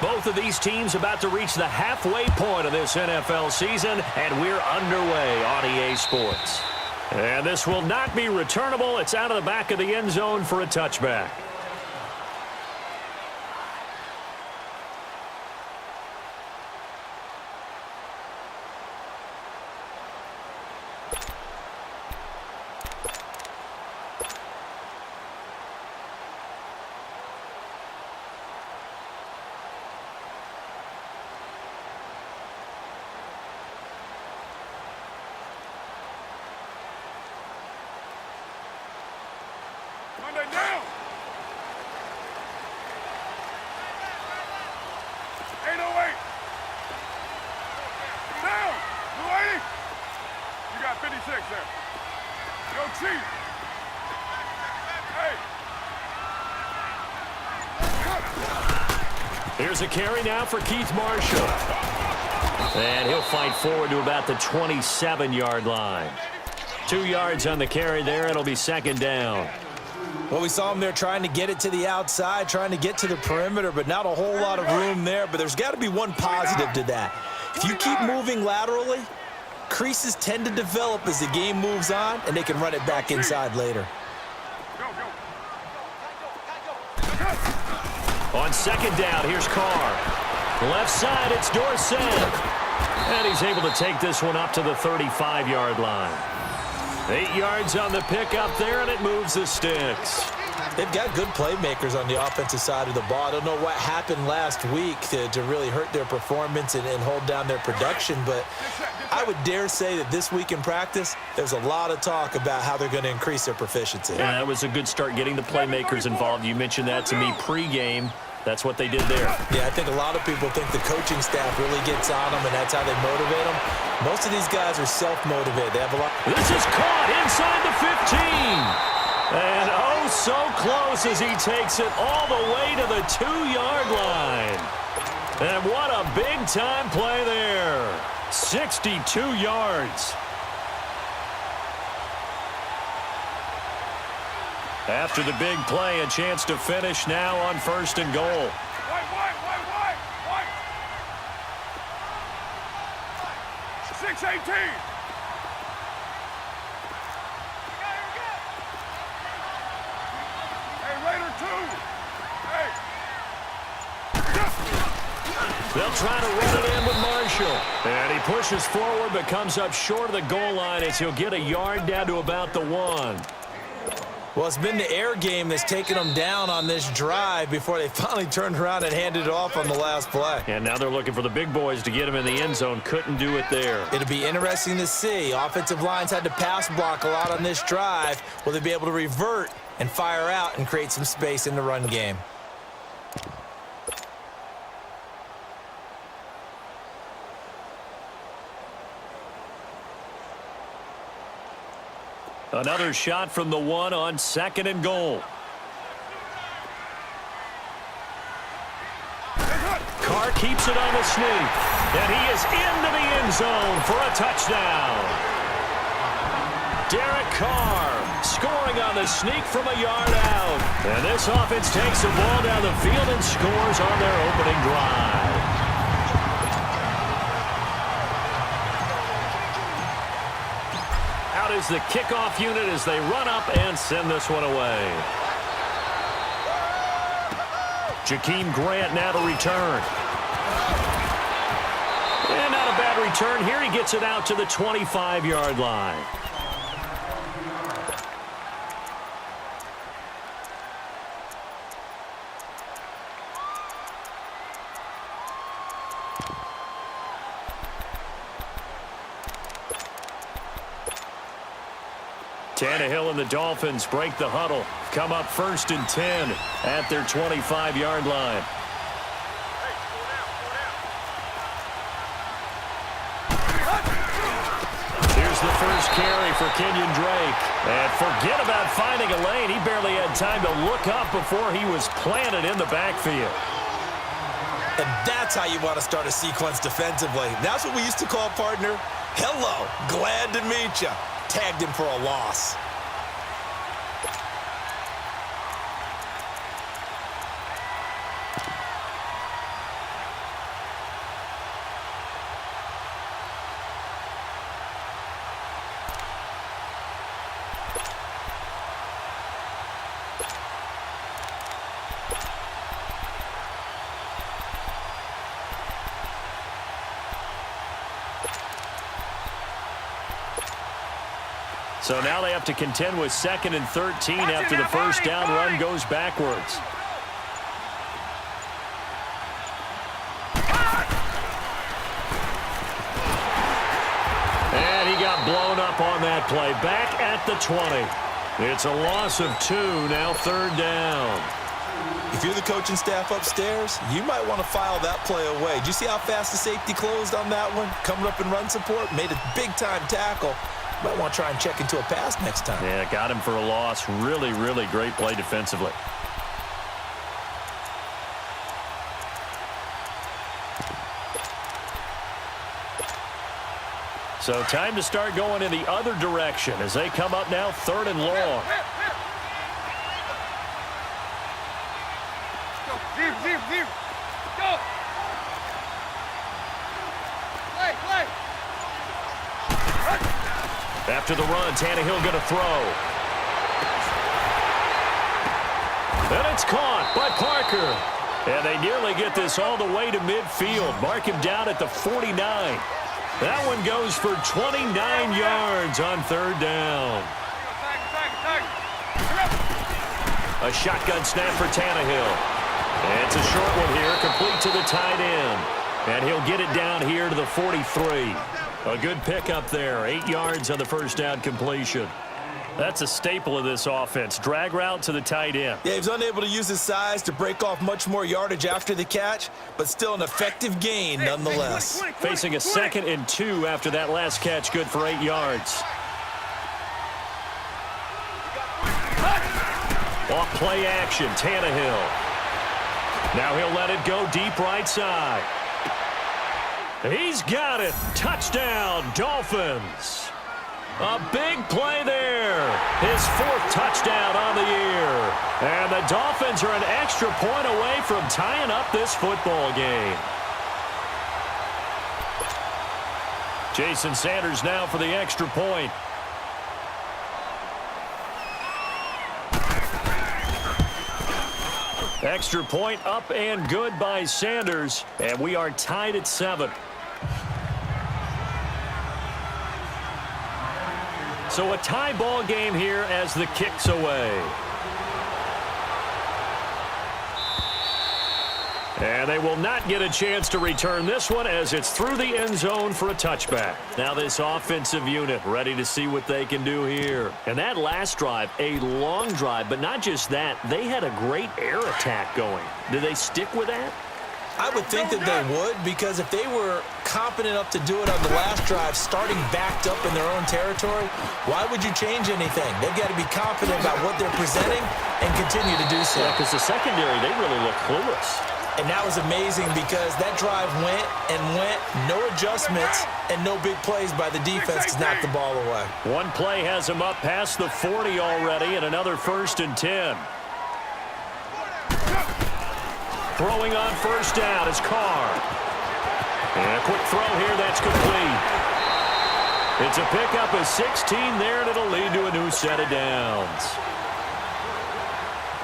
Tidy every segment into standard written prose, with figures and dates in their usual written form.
Both of these teams about to reach the halfway point of this NFL season, and we're underway on EA Sports. And this will not be returnable. It's out of the back of the end zone for a touchback. Down. 808. Down. 280. You got 56 there. Yo, Chief. Hey. Here's a carry now for Keith Marshall. And he'll fight forward to about the 27-yard line. 2 yards on the carry there. It'll be second down. Well, we saw him there trying to get it to the outside, trying to get to the perimeter, but not a whole lot of room there. But there's got to be one positive to that. If you keep moving laterally, creases tend to develop as the game moves on, and they can run it back inside later. On second down, here's Carr. Left side, it's Dorsett. And he's able to take this one up to the 35-yard line. 8 yards on the pickup there, and it moves the sticks. They've got good playmakers on the offensive side of the ball. I don't know what happened last week to really hurt their performance and hold down their production, but I would dare say that this week in practice, there's a lot of talk about how they're going to increase their proficiency. Yeah, that was a good start getting the playmakers involved. You mentioned that to me pregame. That's what they did there. Yeah, I think a lot of people think the coaching staff really gets on them, and that's how they motivate them. Most of these guys are self-motivated. They have a lot. This is caught inside the 15. And oh, so close as he takes it all the way to the 2-yard line. And what a big-time play there. 62 yards. After the big play, a chance to finish now on 1st and goal. White. 6-18. Hey, Raider 2. Hey. They'll try to run it in with Marshall. And he pushes forward but comes up short of the goal line as he'll get a yard down to about the 1. Well, it's been the air game that's taken them down on this drive before they finally turned around and handed it off on the last play. And now they're looking for the big boys to get him in the end zone. Couldn't do it there. It'll be interesting to see. Offensive lines had to pass block a lot on this drive. Will they be able to revert and fire out and create some space in the run game? Another shot from the 1 on 2nd and goal. Carr keeps it on the sneak. And he is into the end zone for a touchdown. Derek Carr scoring on the sneak from a yard out. And this offense takes the ball down the field and scores on their opening drive. Is the kickoff unit as they run up and send this one away. Jakeem Grant now to return. And not a bad return here. He gets it out to the 25-yard line. Tannehill and the Dolphins break the huddle. Come up 1st and 10 at their 25-yard line. Here's the first carry for Kenyon Drake. And forget about finding a lane. He barely had time to look up before he was planted in the backfield. And that's how you want to start a sequence defensively. That's what we used to call, partner, hello, glad to meet you. Tagged him for a loss. So now they have to contend with 2nd and 13 after the first down run goes backwards. And he got blown up on that play. Back at the 20. It's a loss of 2, now 3rd down. If you're the coaching staff upstairs, you might want to file that play away. Did you see how fast the safety closed on that one? Coming up in run support, made a big-time tackle. Might want to try and check into a pass next time. Yeah, got him for a loss. Really, really great play defensively. So time to start going in the other direction as they come up now 3rd and long. Go. Play. After the run, Tannehill going to throw. And it's caught by Parker. And they nearly get this all the way to midfield. Mark him down at the 49. That one goes for 29 yards on 3rd down. A shotgun snap for Tannehill. And it's a short one here, complete to the tight end. And he'll get it down here to the 43. A good pickup there, 8 yards on the first down completion. That's a staple of this offense. Drag route to the tight end. Yeah, he was unable to use his size to break off much more yardage after the catch, but still an effective gain nonetheless. Facing a 2nd and 2 after that last catch, good for 8 yards. Off play action, Tannehill. Now he'll let it go deep right side. He's got it. Touchdown, Dolphins. A big play there. His 4th touchdown on the year. And the Dolphins are an extra point away from tying up this football game. Jason Sanders now for the extra point. Extra point up and good by Sanders. And we are tied at 7. So a tie ball game here as the kick's away. And they will not get a chance to return this one as it's through the end zone for a touchback. Now this offensive unit ready to see what they can do here. And that last drive, a long drive, but not just that, they had a great air attack going. Do they stick with that? I would think that they would, because if they were competent enough to do it on the last drive, starting backed up in their own territory, why would you change anything? They've got to be confident about what they're presenting and continue to do so. Yeah, because the secondary, they really look clueless. And that was amazing because that drive went and went, no adjustments, and no big plays by the defense to knock the ball away. One play has him up past the 40 already, and another 1st and 10. Throwing on first down is Carr. And a quick throw here, that's complete. It's a pickup of 16 there, and it'll lead to a new set of downs.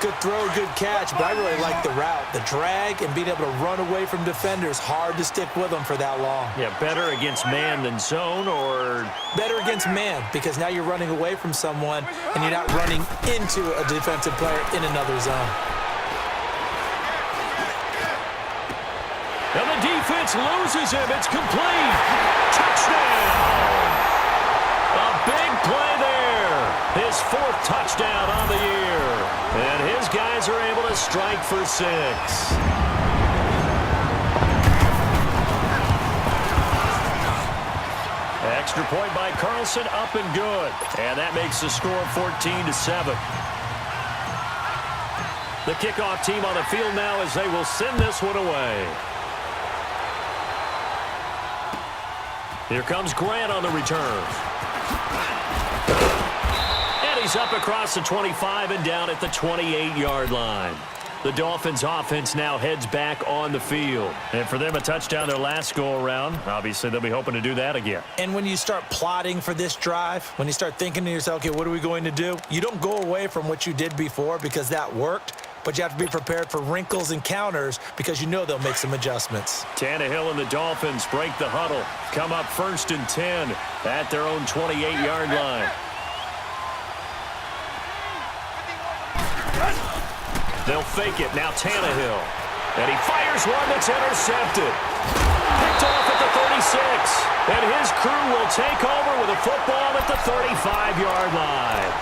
Good throw, good catch, but I really like the route. The drag and being able to run away from defenders, hard to stick with them for that long. Yeah, better against man than zone, or? Better against man, because now you're running away from someone and you're not running into a defensive player in another zone. And the defense loses him. It's complete. Touchdown. A big play there. His 4th touchdown on the year. And his guys are able to strike for 6. Extra point by Carlson, up and good. And that makes the score 14-7. The kickoff team on the field now as they will send this one away. Here comes Grant on the return. And he's up across the 25 and down at the 28-yard line. The Dolphins offense now heads back on the field. And for them, a touchdown their last go-around. Obviously, they'll be hoping to do that again. And when you start plotting for this drive, when you start thinking to yourself, okay, what are we going to do? You don't go away from what you did before because that worked. But you have to be prepared for wrinkles and counters because you know they'll make some adjustments. Tannehill and the Dolphins break the huddle. Come up 1st and 10 at their own 28-yard line. They'll fake it. Now Tannehill. And he fires one that's intercepted. Picked off at the 36. And his crew will take over with a football at the 35-yard line.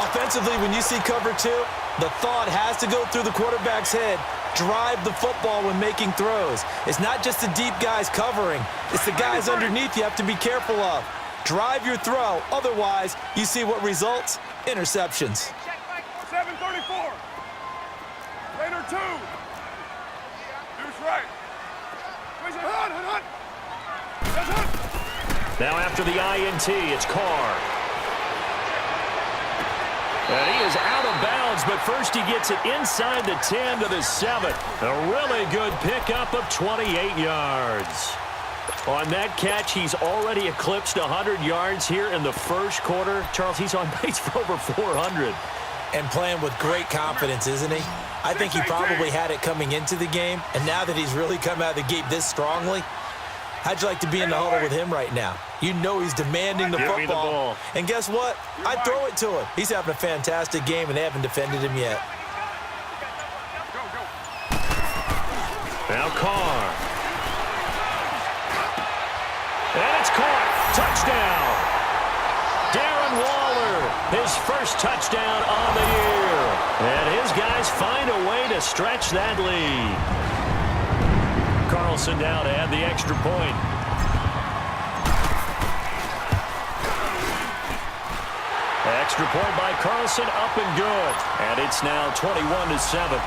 Offensively, when you see cover two, the thought has to go through the quarterback's head. Drive the football when making throws. It's not just the deep guys covering. It's the guys underneath you have to be careful of. Drive your throw. Otherwise, you see what results? Interceptions. 7:34. Later 2. Deuce right. Now after the INT, it's Carr. And he is out of bounds, but first he gets it inside the 10 to the 7. A really good pickup of 28 yards. On that catch, he's already eclipsed 100 yards here in the first quarter. Charles, he's on pace for over 400. And playing with great confidence, isn't he? I think he probably had it coming into the game, and now that he's really come out of the gate this strongly, how'd you like to be in the huddle with him right now? You know he's demanding the Give me the football. ball. And guess what? I'd throw it to him. He's having a fantastic game, and they haven't defended him yet. Now Carr. And it's caught. Touchdown. Darren Waller, his first touchdown on the year. And his guys find a way to stretch that lead. Carlson now to add the extra point. Extra point by Carlson, up and good. And it's now 21-7.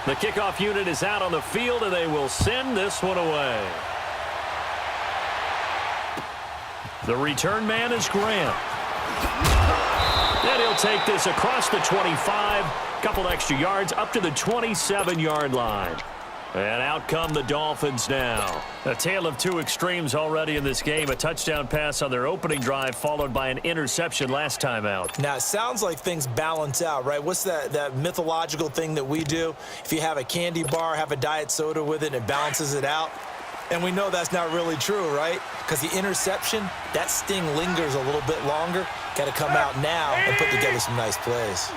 The kickoff unit is out on the field, and they will send this one away. The return man is Grant. And he'll take this across the 25, couple extra yards up to the 27-yard line. And out come the Dolphins now. A tale of two extremes already in this game. A touchdown pass on their opening drive, followed by an interception last time out. Now, it sounds like things balance out, right? What's that mythological thing that we do? If you have a candy bar, have a diet soda with it, and it balances it out. And we know that's not really true, right? Because the interception, that sting lingers a little bit longer. Got to come out now and put together some nice plays.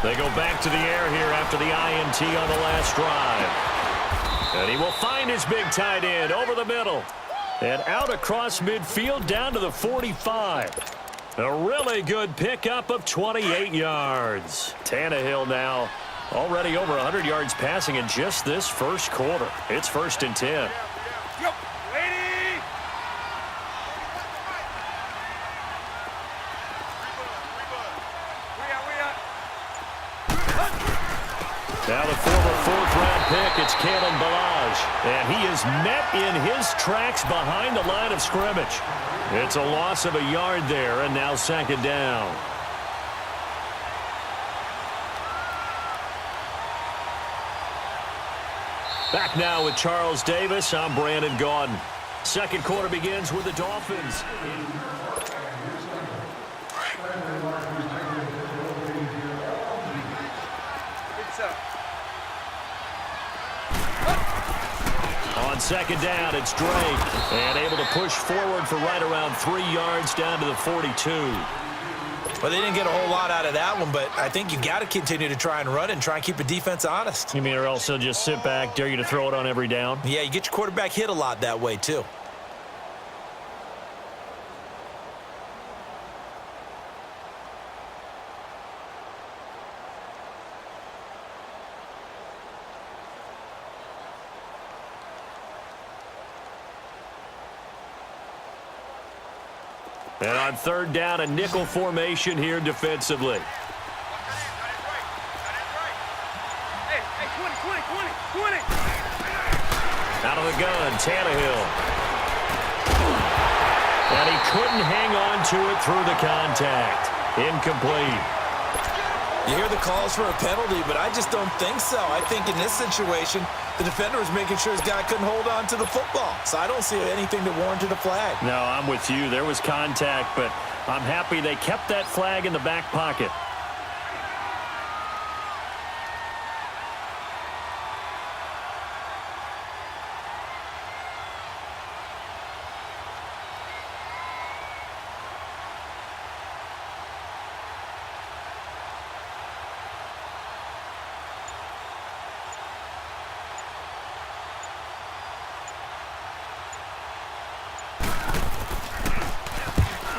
They go back to the air here after the INT on the last drive. And he will find his big tight end over the middle. And out across midfield down to the 45. A really good pickup of 28 yards. Tannehill now already over 100 yards passing in just this first quarter. It's 1st and 10. Now the former fourth-round pick, it's Kalen Ballage. And he is met in his tracks behind the line of scrimmage. It's a loss of a yard there, and now 2nd down. Back now with Charles Davis. I'm Brandon Gaudin. Second quarter begins with the Dolphins. On 2nd down, it's Drake. And able to push forward for right around 3 yards down to the 42. Well, they didn't get a whole lot out of that one, but I think you got to continue to try and run and try and keep the defense honest. You mean or else they'll just sit back, dare you to throw it on every down? Yeah, you get your quarterback hit a lot that way, too. And on 3rd down, a nickel formation here defensively. Out of the gun, Tannehill. And he couldn't hang on to it through the contact. Incomplete. You hear the calls for a penalty, but I just don't think so. I think in this situation, the defender was making sure his guy couldn't hold on to the football. So I don't see anything that warranted a flag. No, I'm with you. There was contact, but I'm happy they kept that flag in the back pocket.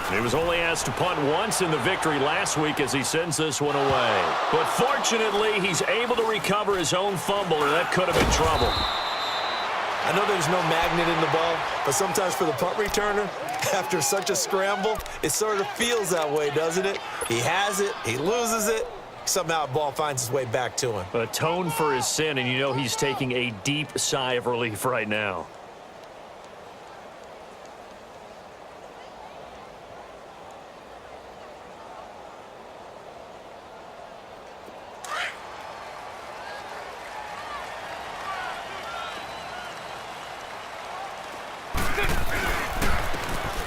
He was only asked to punt once in the victory last week as he sends this one away. But fortunately, he's able to recover his own fumble, or that could have been trouble. I know there's no magnet in the ball, but sometimes for the punt returner, after such a scramble, it sort of feels that way, doesn't it? He has it, he loses it, somehow the ball finds its way back to him. Atone for his sin, and you know he's taking a deep sigh of relief right now.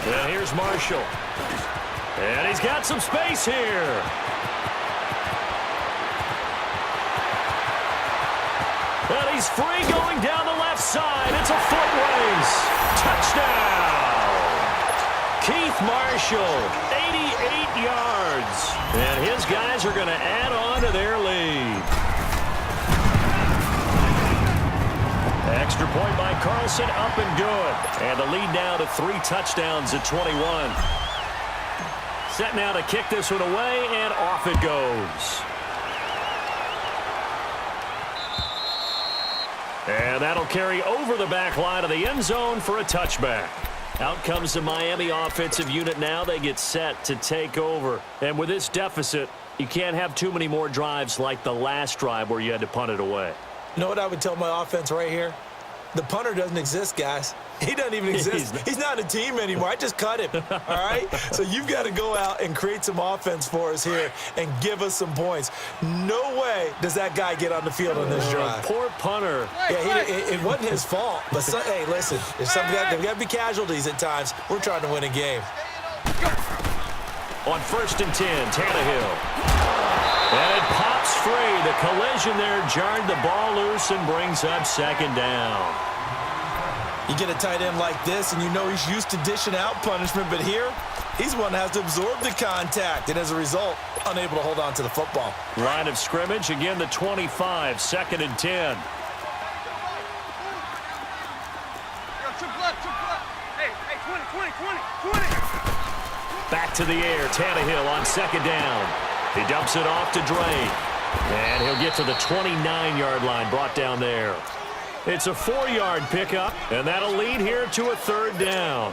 And here's Marshall. And he's got some space here. And he's free going down the left side. It's a foot race. Touchdown. Keith Marshall, 88 yards. And his guys are going to add on to their lead. Extra point by Carlson, up and good. And the lead now to 3 touchdowns at 21. Set now to kick this one away, and off it goes. And that'll carry over the back line of the end zone for a touchback. Out comes the Miami offensive unit now. They get set to take over. And with this deficit, you can't have too many more drives like the last drive where you had to punt it away. You know what I would tell my offense right here? The punter doesn't exist, guys. He doesn't even exist. He's not a team anymore. I just cut him, all right? So you've got to go out and create some offense for us here and give us some points. No way does that guy get on the field on this drive. Poor punter. Yeah, it wasn't his fault. But, hey, listen, there's got to be casualties at times. We're trying to win a game. On 1st and 10, Tannehill. And it pops free. The collision there jarred the ball loose and brings up 2nd down. You get a tight end like this, and you know he's used to dishing out punishment, but here, he's one that has to absorb the contact, and as a result, unable to hold on to the football. Line of scrimmage, again the 25, 2nd and 10. Back to the air, Tannehill on 2nd down. He dumps it off to Drake. And he'll get to the 29-yard line, brought down there. It's a 4-yard pickup, and that'll lead here to a 3rd down.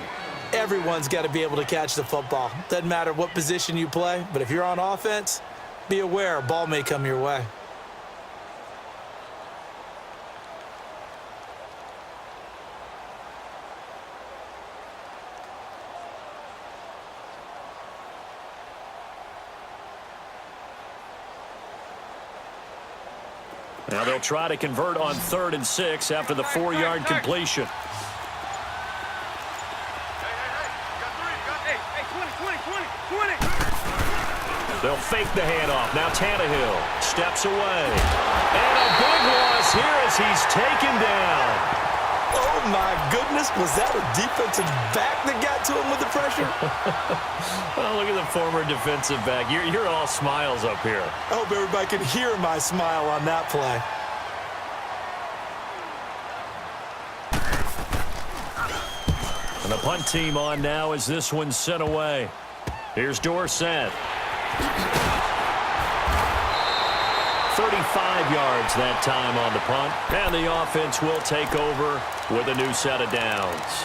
Everyone's got to be able to catch the football. Doesn't matter what position you play, but if you're on offense, be aware a ball may come your way. Now they'll try to convert on 3rd and 6 after the 4-yard completion. They'll fake the handoff. Now Tannehill steps away. And a big loss here as he's taken down. Oh, my goodness. Was that a defensive back that got to him with the pressure? Well, look at the former defensive back. You're all smiles up here. I hope everybody can hear my smile on that play. And the punt team on now as this one's sent away. Here's Dorsett. 35 yards that time on the punt. And the offense will take over with a new set of downs.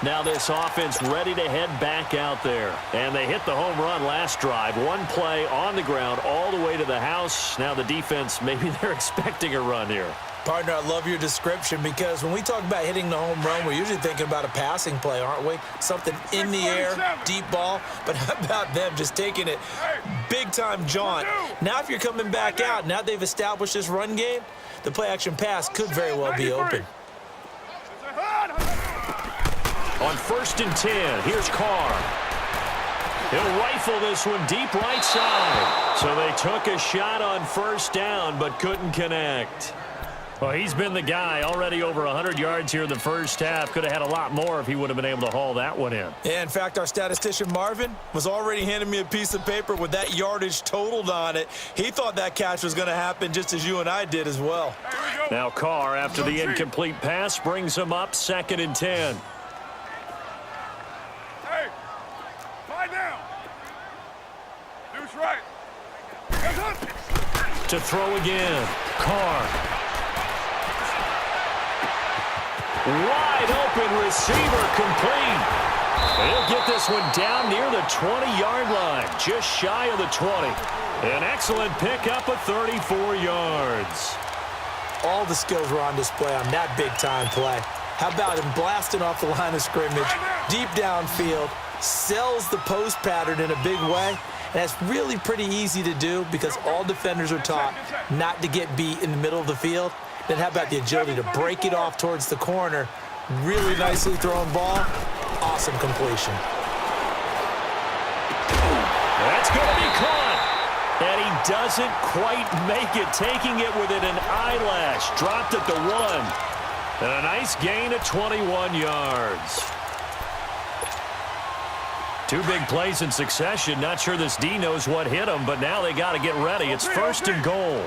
Now this offense ready to head back out there. And they hit the home run last drive. One play on the ground all the way to the house. Now the defense, maybe they're expecting a run here. Partner, I love your description because when we talk about hitting the home run, we're usually thinking about a passing play, aren't we? Something in the air, deep ball. But how about them just taking it big-time jaunt? Now if you're coming back out, now they've established this run game, the play-action pass could very well be open. On 1st and 10, here's Carr. He'll rifle this one deep right side. So they took a shot on 1st down but couldn't connect. Well, he's been the guy already over 100 yards here in the first half. Could have had a lot more if he would have been able to haul that one in. Yeah, in fact, our statistician Marvin was already handing me a piece of paper with that yardage totaled on it. He thought that catch was going to happen just as you and I did as well. Now Carr, after the incomplete pass, brings him up 2nd and 10. Hey, lie down. Deuce right. To throw again. Carr. Wide open receiver complete. He'll get this one down near the 20-yard line, just shy of the 20. An excellent pickup of 34 yards. All the skills were on display on that big-time play. How about him blasting off the line of scrimmage, deep downfield, sells the post pattern in a big way. And that's really pretty easy to do because all defenders are taught not to get beat in the middle of the field. Then how about the agility to break it off towards the corner? Really nicely thrown ball. Awesome completion. That's going to be caught. And he doesn't quite make it, taking it within an eyelash. Dropped at the 1. And a nice gain of 21 yards. 2 big plays in succession. Not sure this D knows what hit him, but now they got to get ready. It's 1st and goal.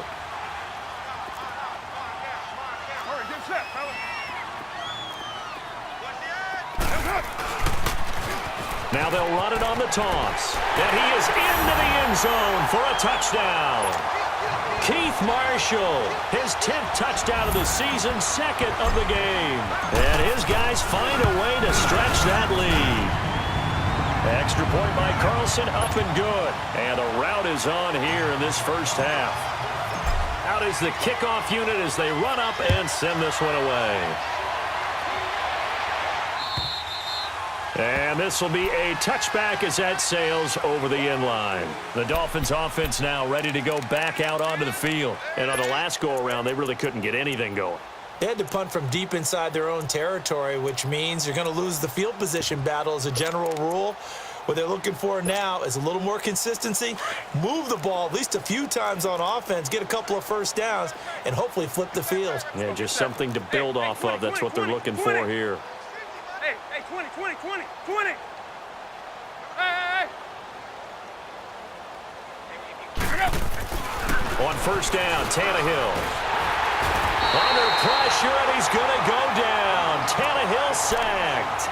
Now they'll run it on the toss. And he is into the end zone for a touchdown. Keith Marshall, his 10th touchdown of the season, 2nd of the game. And his guys find a way to stretch that lead. Extra point by Carlson, up and good. And a rout is on here in this first half. Out is the kickoff unit as they run up and send this one away. And this will be a touchback as that sails over the end line. The Dolphins offense now ready to go back out onto the field. And on the last go-around, they really couldn't get anything going. They had to punt from deep inside their own territory, which means you're going to lose the field position battle as a general rule. What they're looking for now is a little more consistency, move the ball at least a few times on offense, get a couple of first downs, and hopefully flip the field. Yeah, just something to build off of. That's what they're looking for here. Hey, 20. Hey. On 1st down, Tannehill. Under pressure, and he's going to go down. Tannehill sacked.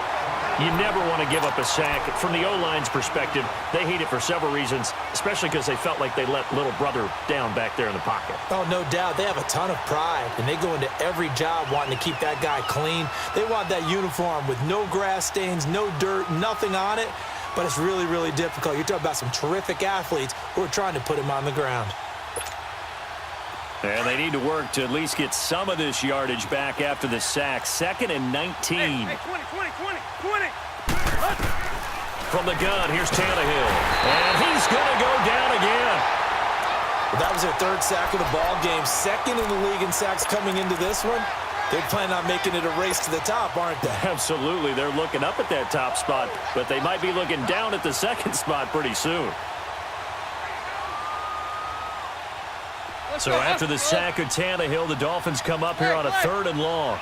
You never want to give up a sack. From the O-line's perspective, they hate it for several reasons, especially because they felt like they let little brother down back there in the pocket. Oh, no doubt. They have a ton of pride, and they go into every job wanting to keep that guy clean. They want that uniform with no grass stains, no dirt, nothing on it, but it's really, really difficult. You're talking about some terrific athletes who are trying to put him on the ground. And they need to work to at least get some of this yardage back after the sack. 2nd and 19. Hey, 20. From the gun, here's Tannehill. And he's going to go down again. Well, that was their 3rd sack of the ball game. 2nd in the league in sacks coming into this one. They plan on making it a race to the top, aren't they? Absolutely. They're looking up at that top spot, but they might be looking down at the 2nd spot pretty soon. So after the sack of Tannehill, the Dolphins come up here on a 3rd and long.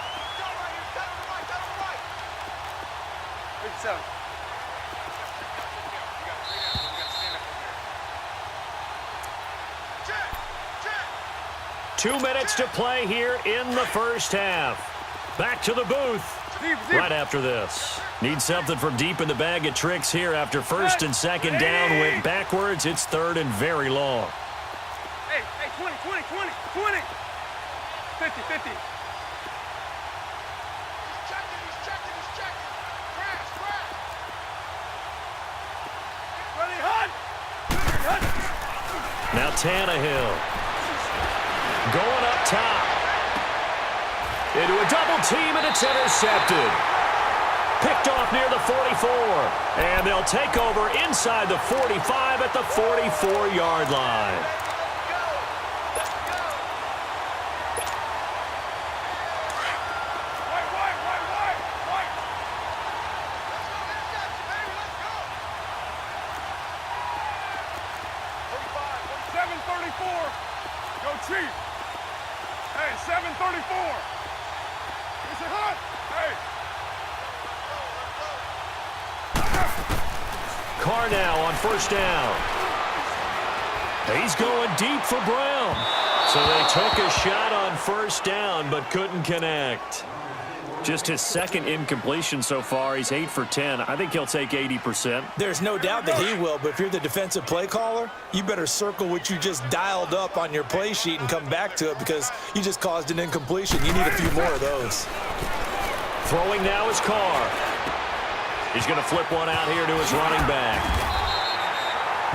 Two minutes to play here in the first half. Back to the booth right after this. Need something from deep in the bag of tricks here after 1st and 2nd down went backwards. It's 3rd and very long. Hey, 20. 50. Now Tannehill. Going up top. Into a double team, and it's intercepted. Picked off near the 44. And they'll take over inside the 45 at the 44-yard line. Go Chief. Hey, 734. Is it hot? Hey. Carr now on first down. He's going deep for Brown. So they took a shot on first down but couldn't connect. Just his second incompletion so far. He's 8 for 10. I think he'll take 80%. There's no doubt that he will, but if you're the defensive play caller, you better circle what you just dialed up on your play sheet and come back to it because you just caused an incompletion. You need a few more of those. Throwing now is Carr. He's going to flip one out here to his running back.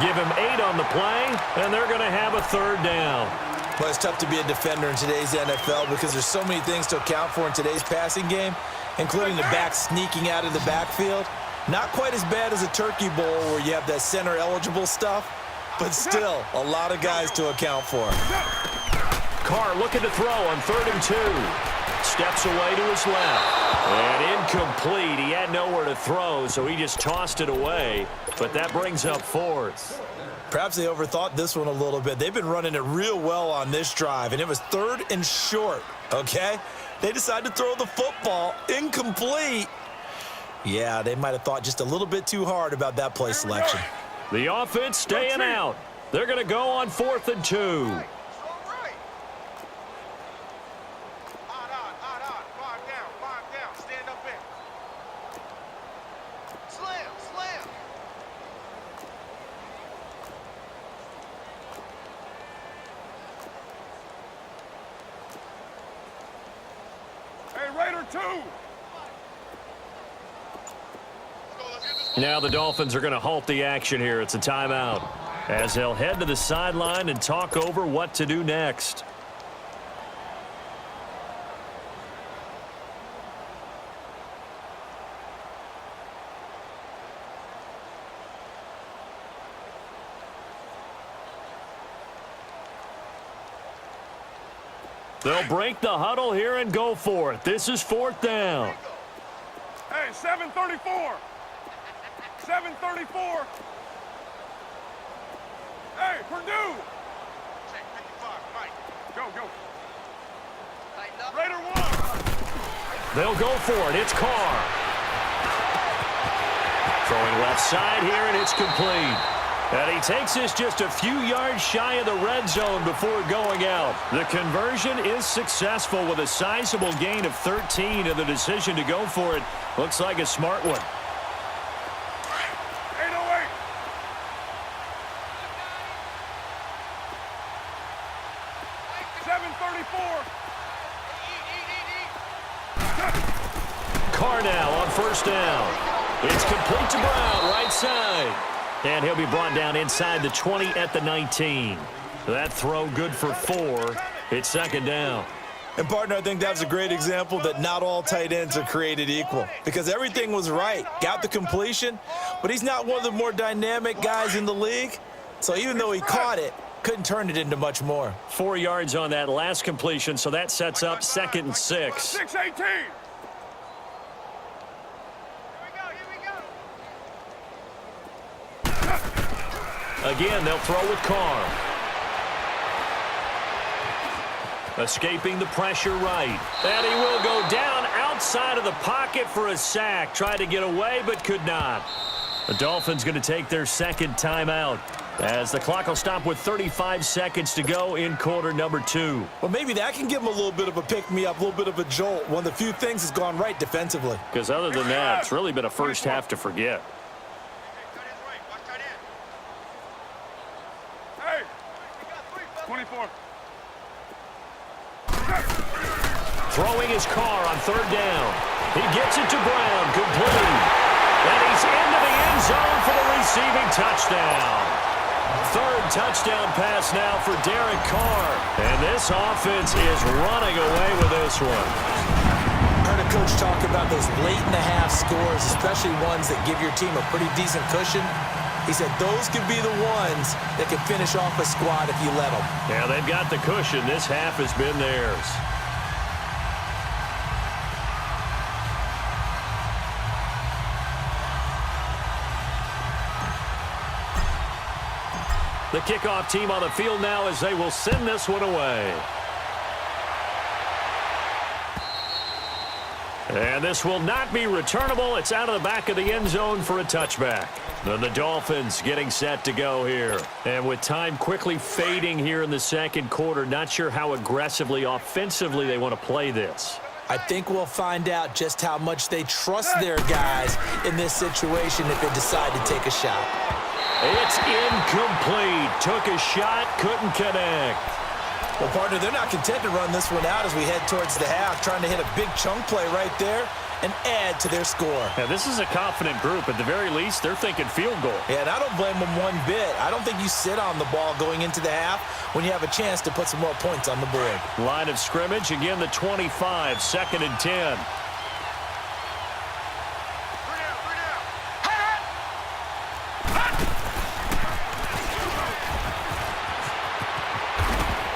Give him 8 on the play, and they're going to have a third down. Well, it's tough to be a defender in today's NFL because there's so many things to account for in today's passing game, including the back sneaking out of the backfield. Not quite as bad as a turkey bowl where you have that center-eligible stuff, but still a lot of guys to account for. Carr looking to throw on 3rd and 2. Steps away to his left. And incomplete. He had nowhere to throw, so he just tossed it away. But that brings up 4th. Perhaps they overthought this one a little bit. They've been running it real well on this drive, and it was 3rd and short, okay? They decided to throw the football incomplete. Yeah, they might have thought just a little bit too hard about that play selection. The offense staying out. They're going to go on 4th and 2. Raider 2. Now the Dolphins are going to halt the action here. It's a timeout as they'll head to the sideline and talk over what to do next. They'll break the huddle here and go for it. This is 4th down. Hey, 734. 734. Hey, Purdue. Check 55, Mike. Go. Raider 1. They'll go for it. It's Carr. Throwing left side here, and it's complete. And he takes this just a few yards shy of the red zone before going out. The conversion is successful with a sizable gain of 13, and the decision to go for it looks like a smart one. 808. Carr now on first down. It's complete to Brown, right side. And he'll be brought down inside the 20 at the 19. That throw good for 4. It's 2nd down. And, partner, I think that's a great example that not all tight ends are created equal because everything was right. Got the completion, but he's not one of the more dynamic guys in the league. So even though he caught it, couldn't turn it into much more. 4 yards on that last completion, so that sets up 2nd and 6. 618. Again, they'll throw with Carr. Escaping the pressure right. And he will go down outside of the pocket for a sack. Tried to get away, but could not. The Dolphins going to take their 2nd timeout as the clock will stop with 35 seconds to go in quarter number 2. Well, maybe that can give him a little bit of a pick-me-up, a little bit of a jolt. One of the few things has gone right defensively. Because other than that, it's really been a first half to forget. 24. Throwing his Carr on 3rd down. He gets it to Brown, complete. And he's into the end zone for the receiving touchdown. Third touchdown pass now for Derek Carr. And this offense is running away with this one. I heard a coach talk about those late-in-the-half scores, especially ones that give your team a pretty decent cushion. He said those could be the ones that can finish off a squad if you let them. Yeah, they've got the cushion. This half has been theirs. The kickoff team on the field now as they will send this one away. And this will not be returnable. It's out of the back of the end zone for a touchback. Then the Dolphins getting set to go here. And with time quickly fading here in the second quarter, not sure how aggressively, offensively they want to play this. I think we'll find out just how much they trust their guys in this situation if they decide to take a shot. It's incomplete. Took a shot, couldn't connect. Well, partner, they're not content to run this one out as we head towards the half, trying to hit a big chunk play right there and add to their score. Yeah, this is a confident group. At the very least, they're thinking field goal. Yeah, and I don't blame them one bit. I don't think you sit on the ball going into the half when you have a chance to put some more points on the board. Line of scrimmage, again the 25, 2nd and 10.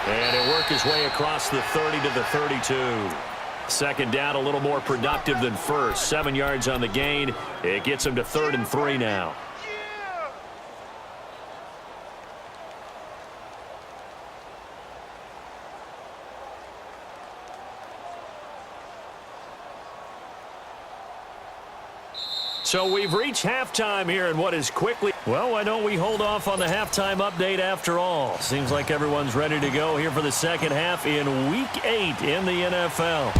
And he'll work his way across the 30 to the 32. Second down, a little more productive than first. 7 yards on the gain. It gets him to 3rd and 3 now. So we've reached halftime here in what is quickly... Well, why don't we hold off on the halftime update after all? Seems like everyone's ready to go here for the second half in Week 8 in the NFL.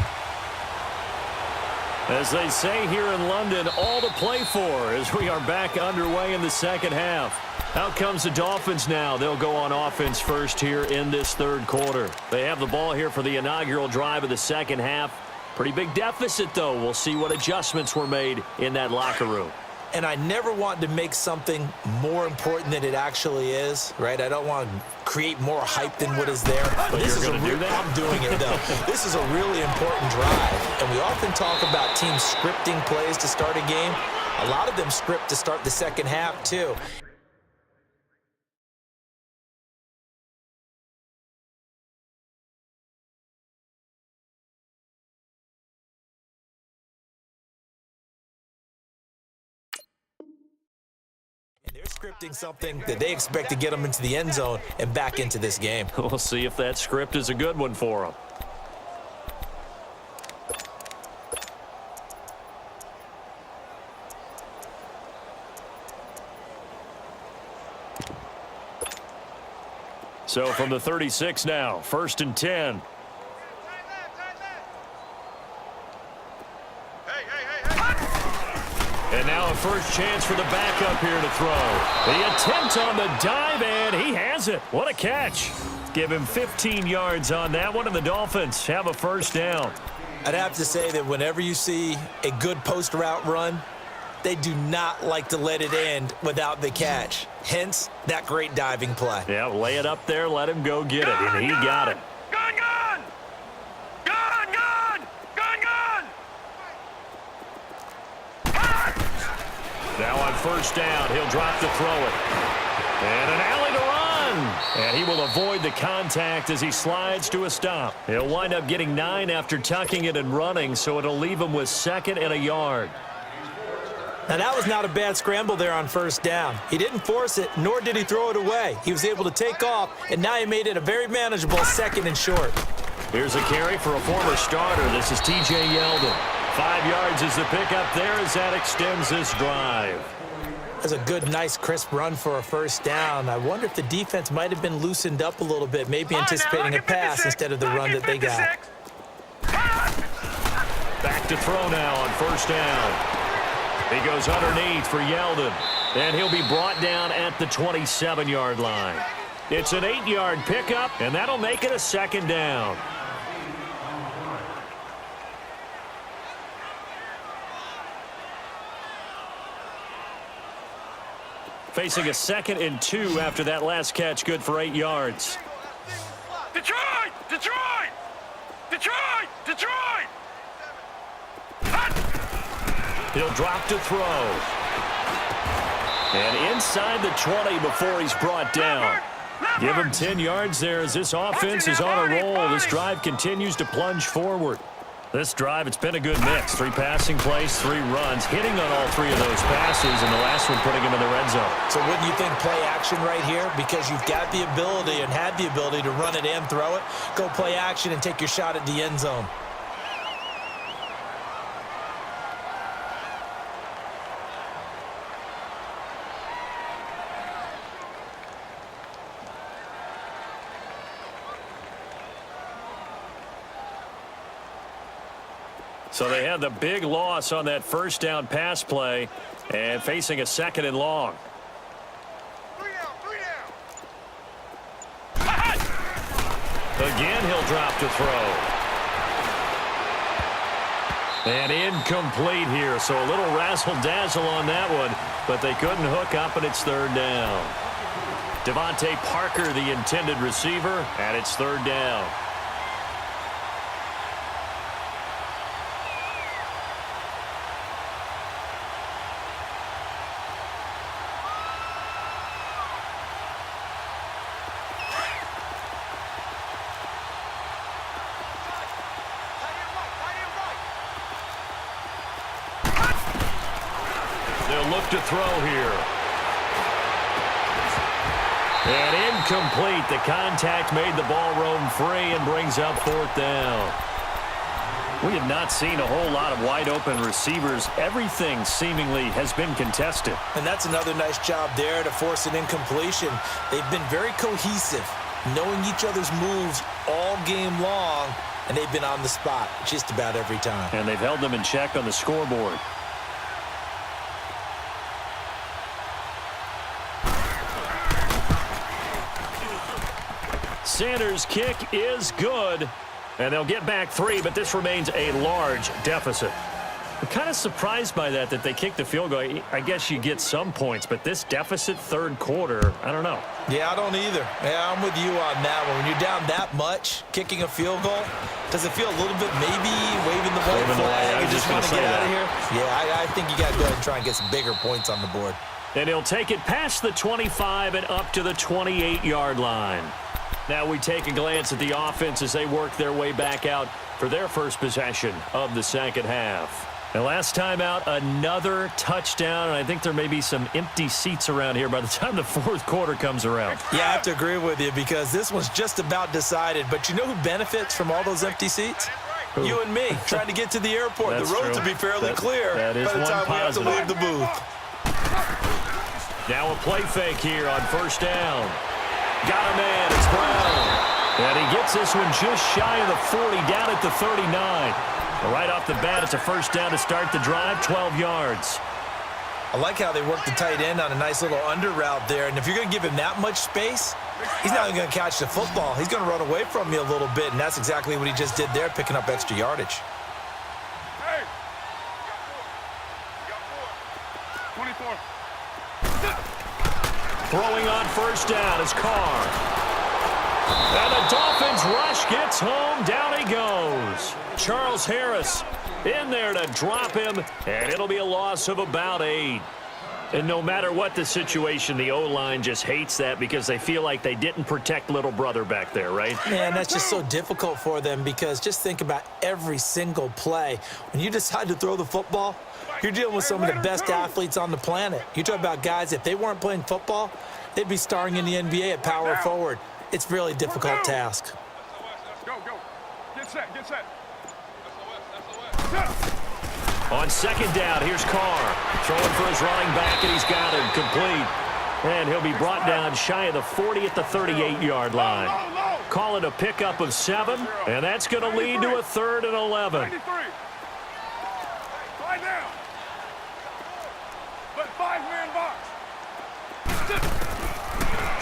As they say here in London, all to play for as we are back underway in the second half. Out comes the Dolphins now. They'll go on offense first here in this third quarter. They have the ball here for the inaugural drive of the second half. Pretty big deficit, though. We'll see what adjustments were made in that locker room. And I never want to make something more important than it actually is, right? I don't want to create more hype than what is there. But this is you're going to do that? I'm doing it, though. This is a really important drive. And we often talk about teams scripting plays to start a game. A lot of them script to start the second half, too. They're scripting something that they expect to get them into the end zone and back into this game. We'll see if that script is a good one for them. So from the 36 now, 1st and 10. And now a first chance for the backup here to throw. The attempt on the dive, and he has it. What a catch. Give him 15 yards on that one, and the Dolphins have a first down. I'd have to say that whenever you see a good post route run, they do not like to let it end without the catch. Hence, that great diving play. Yeah, lay it up there, let him go get it, and he got it. Now on first down, he'll drop to throw it. And an alley to run. And he will avoid the contact as he slides to a stop. He'll wind up getting 9 after tucking it and running, so it'll leave him with 2nd and a yard. Now, that was not a bad scramble there on first down. He didn't force it, nor did he throw it away. He was able to take off, and now he made it a very manageable 2nd and short. Here's a carry for a former starter. This is T.J. Yeldon. 5 yards is the pickup there as that extends this drive. That's a good, nice, crisp run for a first down. I wonder if the defense might have been loosened up a little bit, maybe anticipating a pass instead of the run that they got. Back to throw now on first down. He goes underneath for Yeldon, and he'll be brought down at the 27-yard line. It's an 8-yard pickup, and that'll make it a 2nd down. Facing a 2nd and 2 after that last catch, good for 8 yards. Detroit! Detroit! Detroit! Detroit! He'll drop to throw. And inside the 20 before he's brought down. Give him 10 yards there as this offense is on a roll. This drive continues to plunge forward. This drive, it's been a good mix. 3 passing plays, 3 runs, hitting on all 3 of those passes, and the last one putting him in the red zone. So wouldn't you think play action right here? Because you've got the ability and had the ability to run it and throw it. Go play action and take your shot at the end zone. So they had the big loss on that first down pass play and facing a 2nd and long. 3 down. Again, he'll drop to throw. And incomplete here, so a little razzle-dazzle on that one, but they couldn't hook up, and it's 3rd down. Devontae Parker, the intended receiver, and it's 3rd down. They'll look to throw here. And incomplete. The contact made the ball roam free and brings up 4th down. We have not seen a whole lot of wide-open receivers. Everything seemingly has been contested. And that's another nice job there to force an incompletion. They've been very cohesive, knowing each other's moves all game long, and they've been on the spot just about every time. And they've held them in check on the scoreboard. Sanders' kick is good, and they'll get back 3, but this remains a large deficit. I'm kind of surprised by that they kicked the field goal. I guess you get some points, but this deficit 3rd quarter, I don't know. Yeah, I don't either. Yeah, I'm with you on that one. When you're down that much, kicking a field goal, does it feel a little bit maybe waving the white flag and just want to get out of here? Yeah, I think you got to go ahead and try and get some bigger points on the board. And he'll take it past the 25 and up to the 28-yard line. Now we take a glance at the offense as they work their way back out for their first possession of the 2nd half. And last time out, another touchdown, and I think there may be some empty seats around here by the time the 4th quarter comes around. Yeah, I have to agree with you because this one's just about decided. But you know who benefits from all those empty seats? Who? You and me, trying to get to the airport. The roads will be fairly clear that is by the time we have to leave the booth. Now a play fake here on 1st down. Got a man, it's Brown. And he gets this one just shy of the 40, down at the 39. Right off the bat, it's a 1st down to start the drive, 12 yards. I like how they work the tight end on a nice little under route there. And if you're going to give him that much space, he's not even going to catch the football. He's going to run away from you a little bit, and that's exactly what he just did there, picking up extra yardage. Hey! You got 4. 24. Throwing on 1st down is Carr. And the Dolphins rush gets home. Down he goes. Charles Harris in there to drop him, and it'll be a loss of about 8. And no matter what the situation, the O-line just hates that because they feel like they didn't protect little brother back there, right? Man, that's just so difficult for them because just think about every single play. When you decide to throw the football, you're dealing with some of the best athletes on the planet. You talk about guys, if they weren't playing football, they'd be starring in the NBA at power forward. It's a really difficult task. Go, go. Get set, get set. On 2nd down, here's Carr. Throwing for his running back, and he's got him complete. And he'll be brought down shy of the 40 at the 38-yard line. Call it a pickup of 7, and that's going to lead to a 3rd and 11. 93. Lie down. But 5-man box.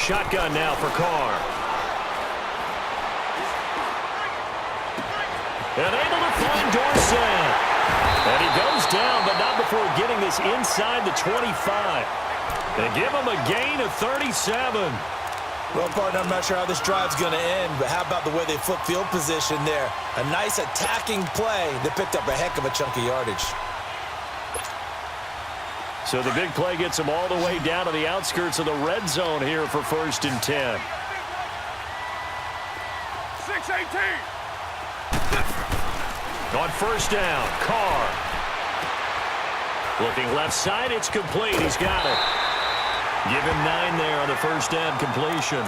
Shotgun now for Carr. And able to find Dorsett. And he goes down, but not before getting this inside the 25. They give him a gain of 37. Well, partner, I'm not sure how this drive's going to end, but how about the way they flip field position there? A nice attacking play that picked up a heck of a chunk of yardage. So the big play gets them all the way down to the outskirts of the red zone here for 1st and 10. 6-18. On 1st down, Carr. Looking left side, it's complete. He's got it. Give him 9 there on the 1st down completion.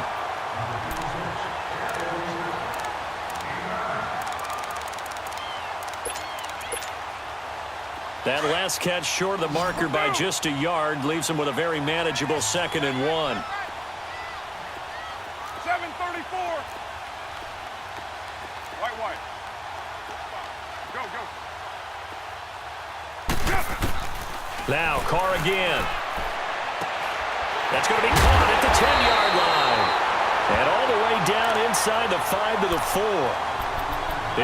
That last catch short of the marker by just a yard leaves him with a very manageable 2nd and 1. 7:34. White. Go. Now Carr again. That's going to be caught at the 10-yard line. And all the way down inside the 5 to the 4.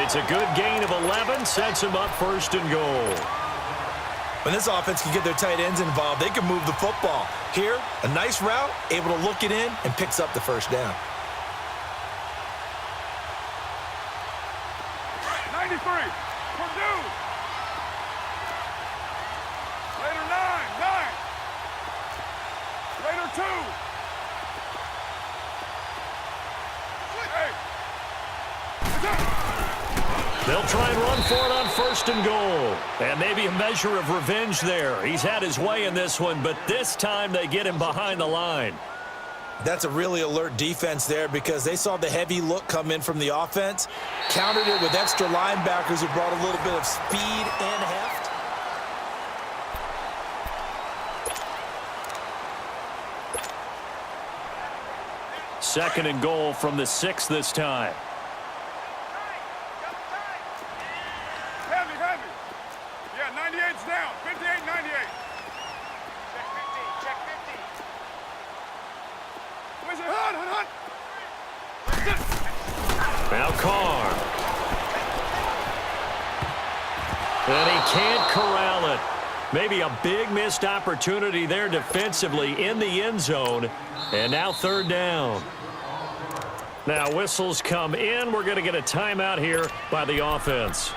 It's a good gain of 11, sets him up 1st and goal. When this offense can get their tight ends involved, they can move the football. Here, a nice route, able to look it in, and picks up the 1st down. 93. Purdue. Later 9. Later 2. Hey. They'll try and run for it on 1st and goal. And maybe a measure of revenge there. He's had his way in this one, but this time they get him behind the line. That's a really alert defense there because they saw the heavy look come in from the offense, countered it with extra linebackers who brought a little bit of speed and heft. Second and goal from the 6 this time. Heavy. Yeah, 98's down. 58, 98. Check 50. Where's it? Hunt. Now Carr. And he can't corral it. Maybe a big missed opportunity there defensively in the end zone. And now 3rd down. Now whistles come in. We're going to get a timeout here by the offense.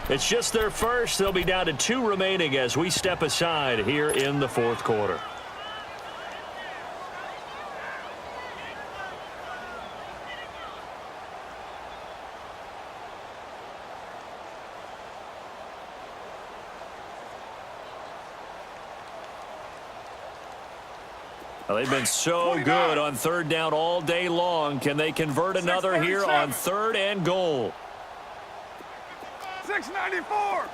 It's just their first. They'll be down to 2 remaining as we step aside here in the 4th quarter. Well, they've been so good on 3rd down all day long. Can they convert another here on 3rd and goal? 694.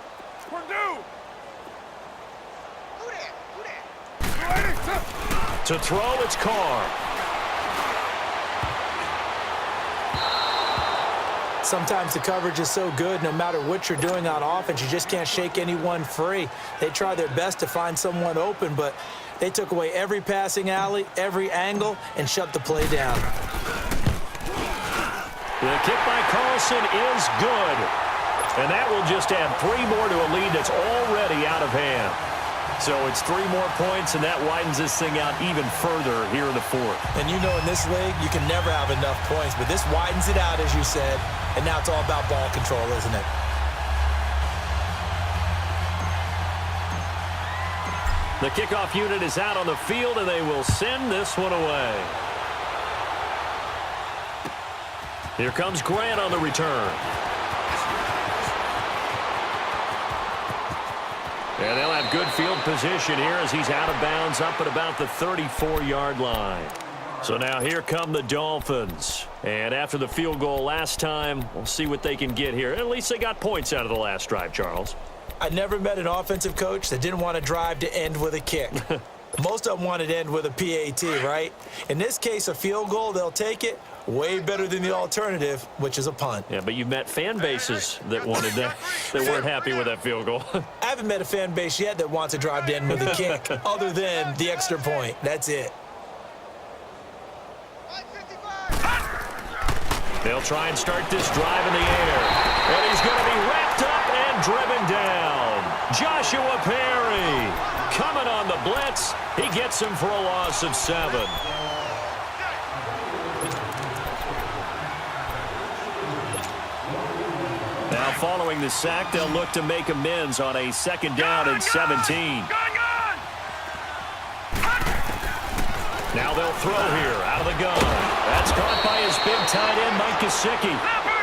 Purdue. To throw, it's Carr. Sometimes the coverage is so good, no matter what you're doing on offense, you just can't shake anyone free. They try their best to find someone open, but they took away every passing alley, every angle, and shut the play down. The kick by Carlson is good. And that will just add 3 more to a lead that's already out of hand. So it's 3 more points, and that widens this thing out even further here in the 4th. And you know in this league, you can never have enough points, but this widens it out, as you said, and now it's all about ball control, isn't it? The kickoff unit is out on the field, and they will send this one away. Here comes Grant on the return. And they'll have good field position here as he's out of bounds up at about the 34-yard line. So now here come the Dolphins. And after the field goal last time, we'll see what they can get here. At least they got points out of the last drive, Charles. I never met an offensive coach that didn't want to drive to end with a kick. Most of them wanted to end with a PAT, right? In this case, a field goal, they'll take it. Way better than the alternative, which is a punt. Yeah, but you've met fan bases that wanted that, that weren't happy with that field goal. I haven't met a fan base yet that wants to drive to end with a kick, other than the extra point. That's it. They'll try and start this drive in the air. And he's going to be wrapped up and driven down. Joshua Perry coming on the blitz. He gets him for a loss of 7. Now following the sack, they'll look to make amends on a 2nd down and 17. Now they'll throw here out of the gun. That's caught by his big tight end, Mike Gesicki.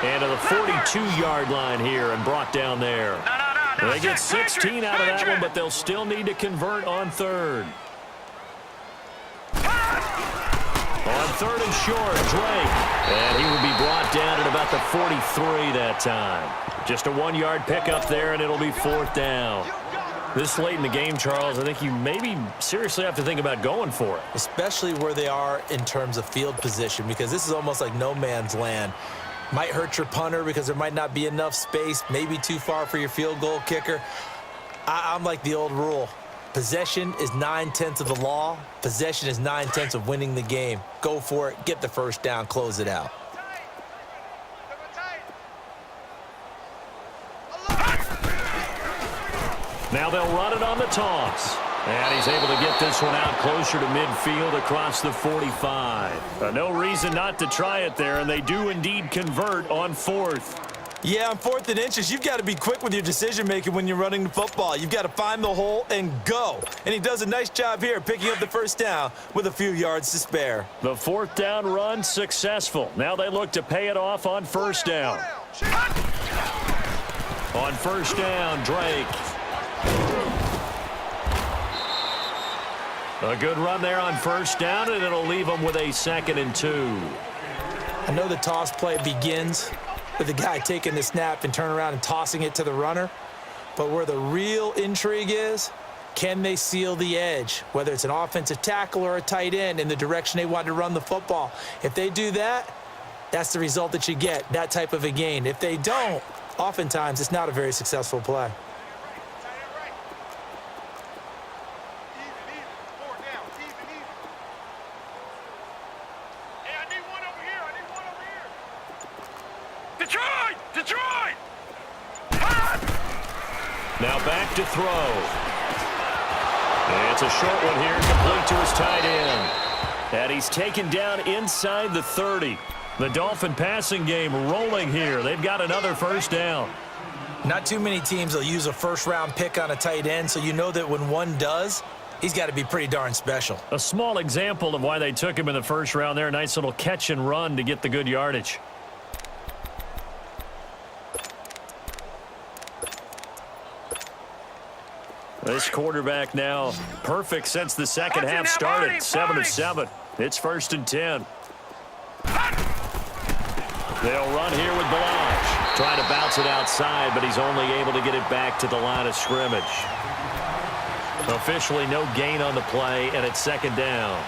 And to the 42-yard line here and brought down there. They get 16 out of that one, but they'll still need to convert on 3rd. On 3rd and short, Drake. And he will be brought down at about the 43 that time. Just a 1-yard pickup there, and it'll be 4th down. This late in the game, Charles, I think you maybe seriously have to think about going for it. Especially where they are in terms of field position, because this is almost like no man's land. Might hurt your punter because there might not be enough space, maybe too far for your field goal kicker. I'm like the old rule. Possession is 9/10 of the law. Possession is 9/10 of winning the game. Go for it, get the 1st down, close it out. Now they'll run it on the toss. And he's able to get this one out closer to midfield across the 45. No reason not to try it there, and they do indeed convert on 4th. Yeah, on 4th and inches, you've got to be quick with your decision-making when you're running the football. You've got to find the hole and go. And he does a nice job here picking up the 1st down with a few yards to spare. The 4th down run successful. Now they look to pay it off on 1st down. On 1st down, Drake. A good run there on 1st down, and it'll leave them with a 2nd and 2. I know the toss play begins with the guy taking the snap and turn around and tossing it to the runner. But where the real intrigue is, can they seal the edge, whether it's an offensive tackle or a tight end, in the direction they want to run the football? If they do that, that's the result that you get, that type of a gain. If they don't, oftentimes it's not a very successful play. Now back to throw. It's a short one here, complete to his tight end. And he's taken down inside the 30. The Dolphin passing game rolling here. They've got another 1st down. Not too many teams will use a 1st-round pick on a tight end, so you know that when one does, he's got to be pretty darn special. A small example of why they took him in the 1st round there. Nice little catch and run to get the good yardage. This quarterback now perfect since the 2nd half started. 7 of 7. It's 1st and 10. They'll run here with Blanche. Trying to bounce it outside, but he's only able to get it back to the line of scrimmage. Officially no gain on the play, and it's 2nd down.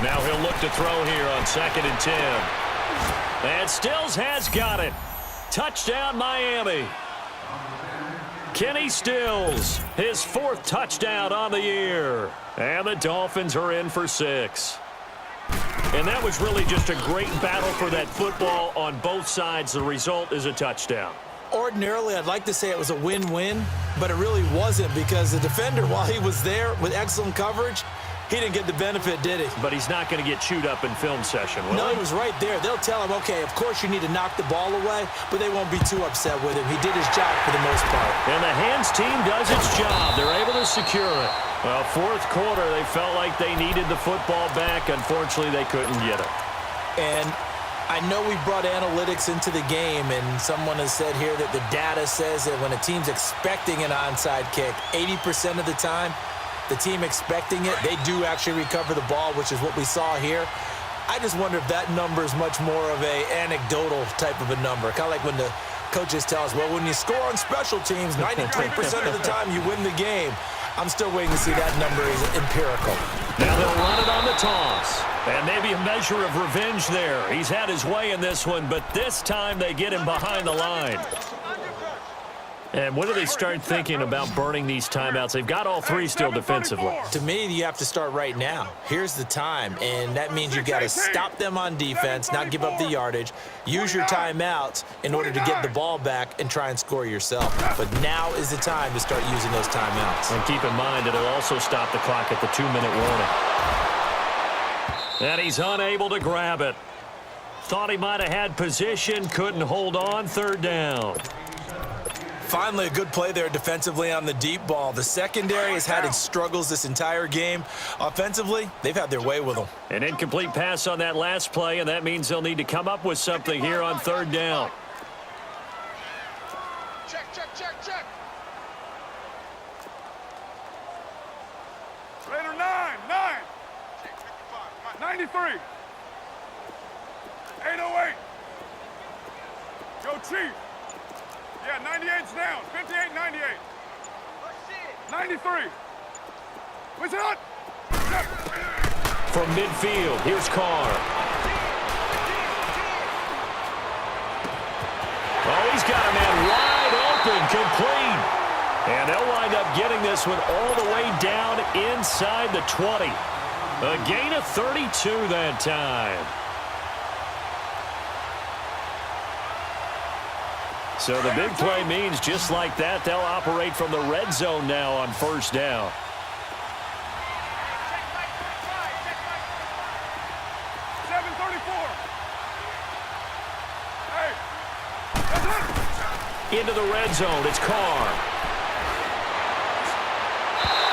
Now he'll look to throw here on 2nd and 10. And Stills has got it. Touchdown, Miami. Kenny Stills, his 4th touchdown on the year. And the Dolphins are in for 6. And that was really just a great battle for that football on both sides. The result is a touchdown. Ordinarily, I'd like to say it was a win-win, but it really wasn't, because the defender, while he was there with excellent coverage, he didn't get the benefit, did he? But he's not going to get chewed up in film session, will No, he? he was right there. They'll tell him, okay, of course you need to knock the ball away, but they won't be too upset with him. He did his job for the most part. And the hands team does its job. They're able to secure it. Well, 4th quarter, they felt like they needed the football back. Unfortunately, they couldn't get it. And I know we brought analytics into the game, and someone has said here that the data says that when a team's expecting an onside kick, 80% of the time, the team expecting it, they do actually recover the ball, which is what we saw here. I just wonder if that number is much more of a anecdotal type of a number. Kind of like when the coaches tell us, well, when you score on special teams, 93% of the time you win the game. I'm still waiting to see that number is empirical. Now they'll run it on the toss. And maybe a measure of revenge there. He's had his way in this one, but this time they get him behind the line. And when do they start thinking about burning these timeouts? They've got all three still defensively. To me, you have to start right now. Here's the time, and that means you've got to stop them on defense, not give up the yardage, use your timeouts in order to get the ball back and try and score yourself. But now is the time to start using those timeouts. And keep in mind, it'll also stop the clock at the 2-minute warning. And he's unable to grab it. Thought he might have had position, couldn't hold on, third down. Finally, a good play there defensively on the deep ball. The secondary has had its struggles this entire game. Offensively, they've had their way with them. An incomplete pass on that last play, and that means they'll need to come up with something here on third down. Check. 93. 808. Yo, Chief. Yeah, 98's down. 58, 98. 93. What's it on? From midfield, here's Carr. Oh, he's got a man wide open, complete. And they'll wind up getting this one all the way down inside the 20. A gain of 32 that time. So the big play means just like that, they'll operate from the red zone now on first down. Into the red zone, it's Carr.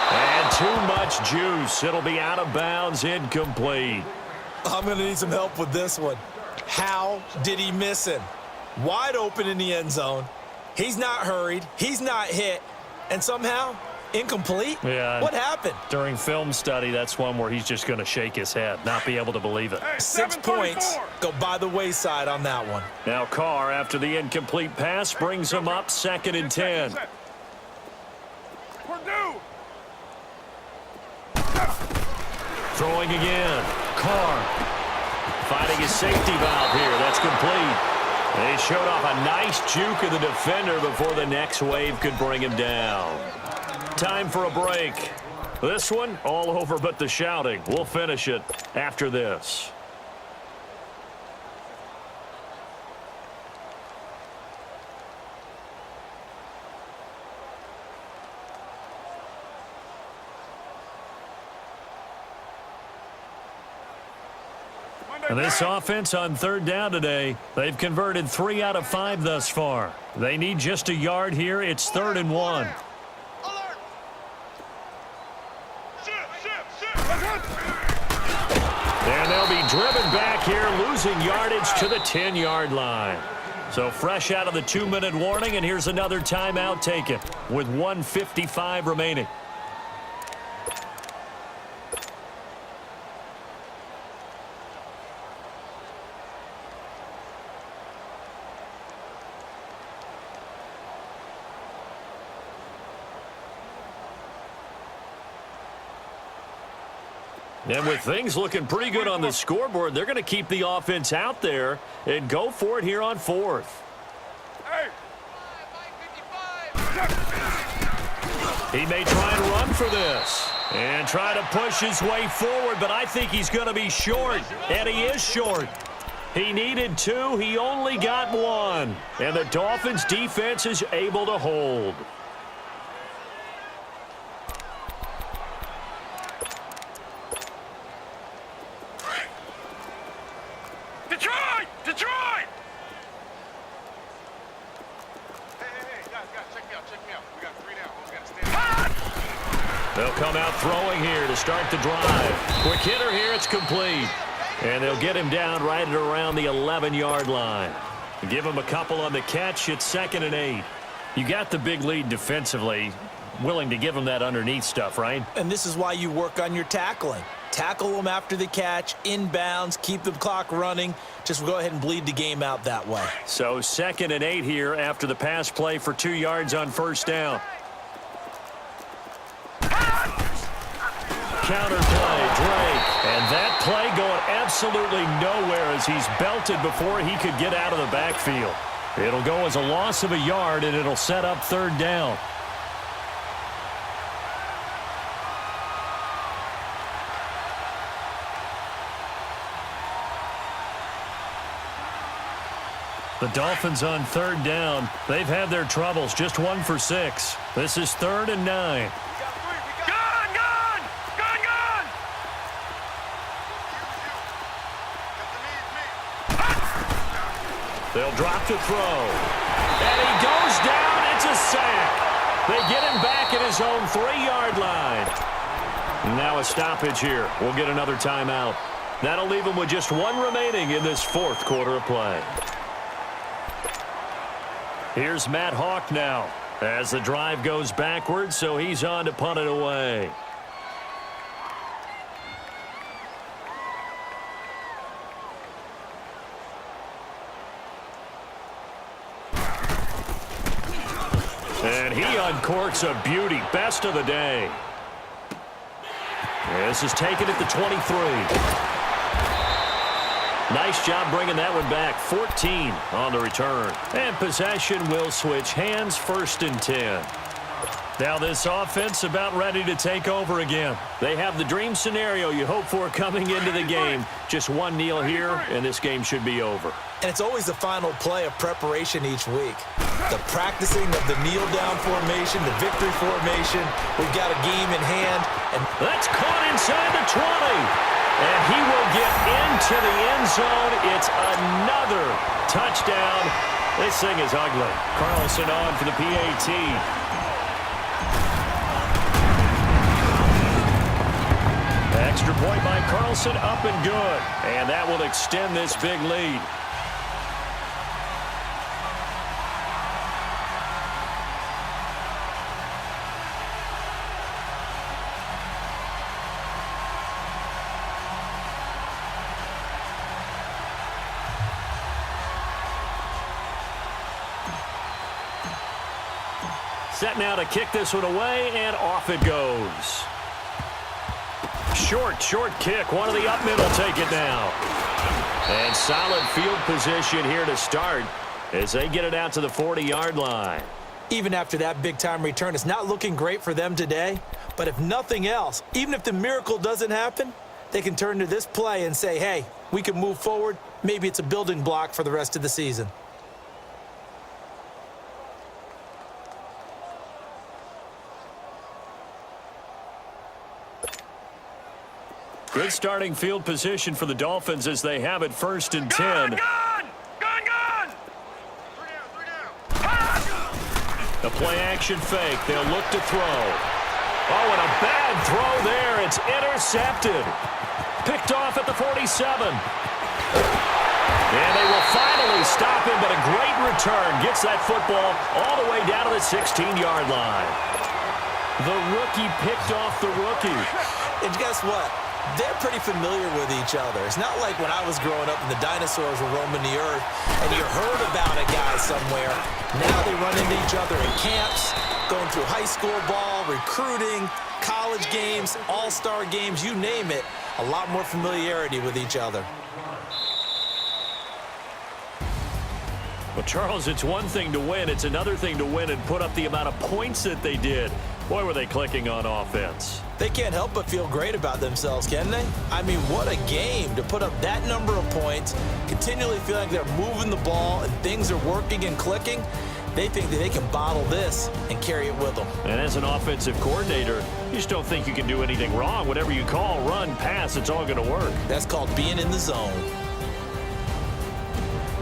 And too much juice. It'll be out of bounds, incomplete. I'm going to need some help with this one. How did he miss him? Wide open in the end zone. He's not hurried. He's not hit. And somehow, incomplete? Yeah. What happened? During film study, that's one where he's just going to shake his head, not be able to believe it. 6 points go by the wayside on that one. Now Carr, after the incomplete pass, brings him up 2nd and 10. Throwing again. Carr finding his safety valve here. That's complete. And he showed off a nice juke of the defender before the next wave could bring him down. Time for a break. This one, all over but the shouting. We'll finish it after this. And this offense on third down today, they've converted 3 out of 5 thus far. They need just a yard here. It's 3rd and 1. And they'll be driven back here, losing yardage to the 10-yard line. So fresh out of the 2-minute warning, and here's another timeout taken with 1:55 remaining. And with things looking pretty good on the scoreboard, they're going to keep the offense out there and go for it here on 4th. He may try and run for this and try to push his way forward, but I think he's going to be short, and he is short. He needed 2. He only got 1, and the Dolphins' defense is able to hold. Detroit! Hey, guys, check me out. We got 3 down. We got to stand. They'll come out throwing here to start the drive. Quick hitter here, it's complete. And they'll get him down right at around the 11-yard line. Give him a couple on the catch, it's 2nd and 8. You got the big lead defensively. willing to give him that underneath stuff, right? And this is why you work on your tackling. Tackle them after the catch, inbounds, keep the clock running. Just go ahead and bleed the game out that way. So 2nd and 8 here after the pass play for 2 yards on first down. Counter play, Drake. And that play going absolutely nowhere as he's belted before he could get out of the backfield. It'll go as a loss of a yard, and it'll set up 3rd down. The Dolphins on 3rd down. They've had their troubles, just 1 for 6. This is 3rd and 9. They'll drop to throw. And he goes down. It's a sack. They get him back at his own 3-yard line. Now a stoppage here. We'll get another timeout. That'll leave him with just 1 remaining in this 4th quarter of play. Here's Matt Hawk now as the drive goes backwards, so he's on to punt it away. And he uncorks a beauty. Best of the day. This is taken at the 23. Nice job bringing that one back. 14 on the return. And possession will switch hands, 1st and 10. Now this offense about ready to take over again. They have the dream scenario you hope for coming into the game. Just 1 kneel here, and this game should be over. And it's always the final play of preparation each week. The practicing of the kneel-down formation, the victory formation. We've got a game in hand. And that's caught inside the 20. And he will get into the end zone. It's another touchdown. This thing is ugly. Carlson on for the PAT. Extra point by Carlson, up and good. And that will extend this big lead. Set now to kick this one away, and off it goes. Short kick. One of the up middle take it now. And solid field position here to start as they get it out to the 40-yard line. Even after that big-time return, it's not looking great for them today. But if nothing else, even if the miracle doesn't happen, they can turn to this play and say, hey, we can move forward. Maybe it's a building block for the rest of the season. Good starting field position for the Dolphins as they have it 1st and 10. Gun! A play-action fake. They'll look to throw. Oh, and a bad throw there. It's intercepted. Picked off at the 47. And they will finally stop him, but a great return. Gets that football all the way down to the 16-yard line. The rookie picked off the rookie. And guess what? They're pretty familiar with each other. It's not like when I was growing up and the dinosaurs were roaming the earth and you heard about a guy somewhere. Now they run into each other in camps, going through high school ball, recruiting, college games, all-star games, you name it. A lot more familiarity with each other. Well, Charles, it's one thing to win. It's another thing to win and put up the amount of points that they did. Boy, were they clicking on offense. They can't help but feel great about themselves, can they? I mean, what a game to put up that number of points, continually feel like they're moving the ball and things are working and clicking. They think that they can bottle this and carry it with them. And as an offensive coordinator, you just don't think you can do anything wrong. Whatever you call, run, pass, it's all going to work. That's called being in the zone.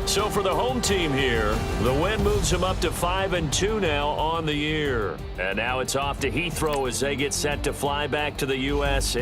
So for the home team here, the win moves them up to 5-2 now on the year. And now it's off to Heathrow as they get set to fly back to the U.S.